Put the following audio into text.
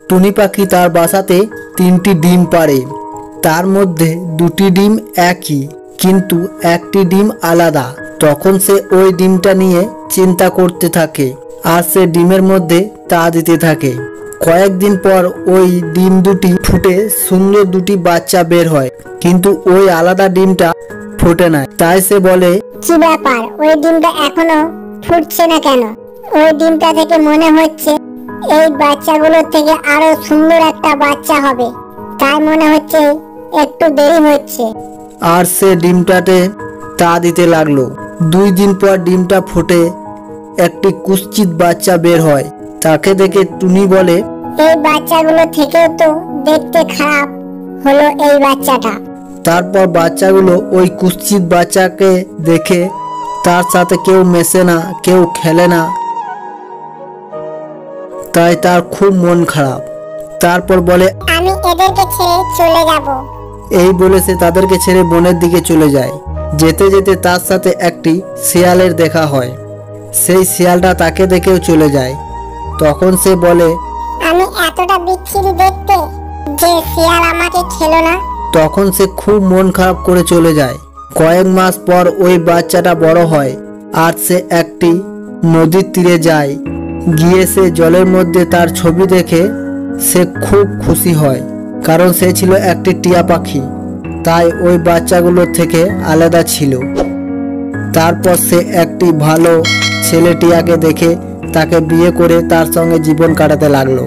টুনি পাখি তার বাসাতে 3টি ডিম পাড়ে। তার মধ্যে 2টি ডিম একই, কিন্তু একটি ডিম আলাদা। তখন সে ওই ডিমটা নিয়ে চিন্তা করতে থাকে আর সে ডিমের মধ্যে তা দিতে থাকে। কয়েকদিন পর ওই ডিম দুটি ফুটে সুন্দর 2টি বাচ্চা বের হয়, কিন্তু ওই আলাদা ডিমটা ফোটে না। তাই সে বলে, কি ব্যাপার, ওই ডিমটা এখনো ফুটছে না কেন? ওই ডিমটা থেকে মনে হচ্ছে এই বাচ্চাগুলোর থেকে আরো সুন্দর একটা বাচ্চা হবে, তাই মনে হচ্ছে একটু দেরি হচ্ছে। আর সে ডিমটাতে তা দিতে লাগলো। 2 দিন পর ডিমটা ফুটে একটি কুৎসিত বাচ্চা বের হয়। তাকে দেখে টুনি বলে, এই বাচ্চাগুলো থেকেও তো দেখতে খারাপ হলো এই বাচ্চাটা। তারপর বাচ্চাগুলো ওই কুৎসিত বাচ্চাকে দেখে তার সাথে কেউ মেশে না, কেউ খেলে না, তাই তার খুব মন খারাপ। তারপর বলে, আমি এদেরকে ছেড়ে চলে যাব। এই বলে সে তাদেরকে ছেড়ে বনের দিকে চলে যায়। যেতে যেতে তার সাথে একটি শিয়ালের দেখা হয়। সেই শিয়ালটা তাকে দেখেও চলে যায়। তখন সে বলে, আমি এতটা বিচ্ছিরি দেখতে যে শিয়াল আমাকে খেলো না। তখন সে খুব মন খারাপ করে চলে যায়। কয়েক মাস পর ওই বাচ্চাটা বড় হয় আর সে একটি নদীর তীরে যায়। গিয়ে সে জলের মধ্যে তার ছবি দেখে সে খুব খুশি হয়, কারণ সে ছিল একটি টিয়া পাখি, তাই ওই বাচ্চাগুলোর থেকে আলাদা ছিল। তারপর সে একটি ভালো ছেলে টিয়াকে দেখে তাকে বিয়ে করে তার সঙ্গে জীবন কাটাতে লাগলো।